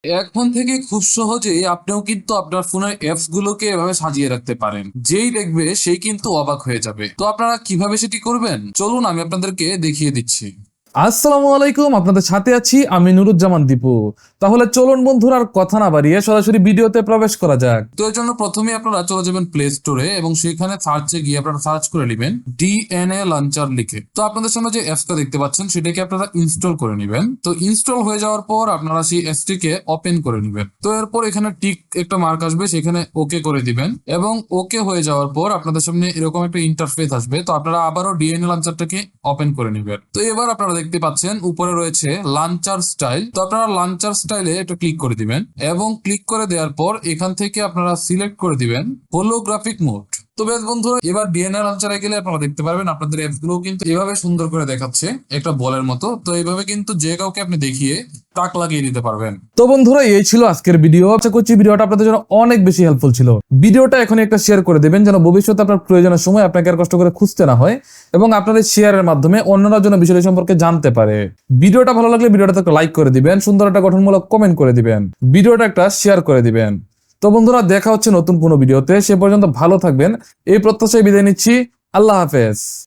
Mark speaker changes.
Speaker 1: এখন থেকে খুব সহজেই আপনিও কিন্তু আপনার ফোনের অ্যাপস গুলোকে এভাবে সাজিয়ে রাখতে পারেন। যেই দেখবে সেই কিন্তু অবাক হয়ে যাবে। তো আপনারা কিভাবে সেটি করবেন চলুন আমি আপনাদেরকে দেখিয়ে দিচ্ছি।
Speaker 2: আসসালামু আলাইকুম, আপনাদের সাথে আছি আমি নুরুজ্জামান দীপু। তাহলে চলুন বন্ধুরা, আর কথা না বাড়িয়ে সরাসরি ভিডিওতে প্রবেশ করা যাক।
Speaker 1: তো এর জন্য প্রথমে আপনারা চলে যাবেন প্লে স্টোরে এবং সেখানে সার্চে গিয়ে আপনারা সার্চ করে নেবেন ডিএনএ লঞ্চার লিখে। তো আপনাদের সামনে যে অ্যাপসটা দেখতে পাচ্ছেন সেটাকে আপনারা ইনস্টল করে নেবেন। তো ইনস্টল হয়ে যাওয়ার পর আপনারা সেই অ্যাপসটিকে ওপেন করে নেবেন। তো এরপর এখানে টিক একটা মার্ক আসবে, সেখানে ওকে করে দিবেন এবং ওকে হয়ে যাওয়ার পর আপনাদের সামনে এরকম একটা ইন্টারফেস আসবে। তো আপনারা আবারও ডিএনএ লঞ্চারটাকে ওপেন করে নেবেন। তো এবার আপনারা দেখতে পাচ্ছেন উপরে রয়েছে লাঞ্চার স্টাইল। তো আপনারা লাঞ্চার স্টাইলে একটা ক্লিক করে দিবেন এবং ক্লিক করে দেওয়ার পর এখান থেকে আপনারা সিলেক্ট করে দিবেন হোলোগ্রাফিক মোড। তো বেশ বন্ধুরা, এবার ডিএনএ লঞ্চারে গেলে আপনারা দেখতে পারবেন আপনাদের অ্যাপস গুলো কিন্তু এভাবে সুন্দর করে দেখাচ্ছে একটা বলের মতো। তো এইভাবে কিন্তু যে কাউকে আপনি দেখিয়ে টাক লাগিয়ে দিতে পারবেন।
Speaker 2: তো বন্ধুরা, এই ছিল আজকের ভিডিও। আশা করছি ভিডিওটা আপনাদের জন্য অনেক বেশি হেল্পফুল ছিল। ভিডিওটা এখন একটা শেয়ার করে দেবেন, যেন ভবিষ্যতে আপনার প্রয়োজনের সময় আপনাকে আর কষ্ট করে খুঁজতে না হয়, এবং আপনার এই শেয়ারের মাধ্যমে অন্যরা যেন বিষয়টি সম্পর্কে জানতে পারে। ভিডিওটা ভালো লাগলে ভিডিওটাতে একটা লাইক করে দিবেন, সুন্দর একটা গঠনমূলক কমেন্ট করে দিবেন, ভিডিওটা একটা শেয়ার করে দিবেন। তো বন্ধুরা, দেখা হচ্ছে নতুন কোনো ভিডিওতে। সে পর্যন্ত ভালো থাকবেন এই প্রত্যাশায় বিদায় নিচ্ছি। আল্লাহ হাফেজ।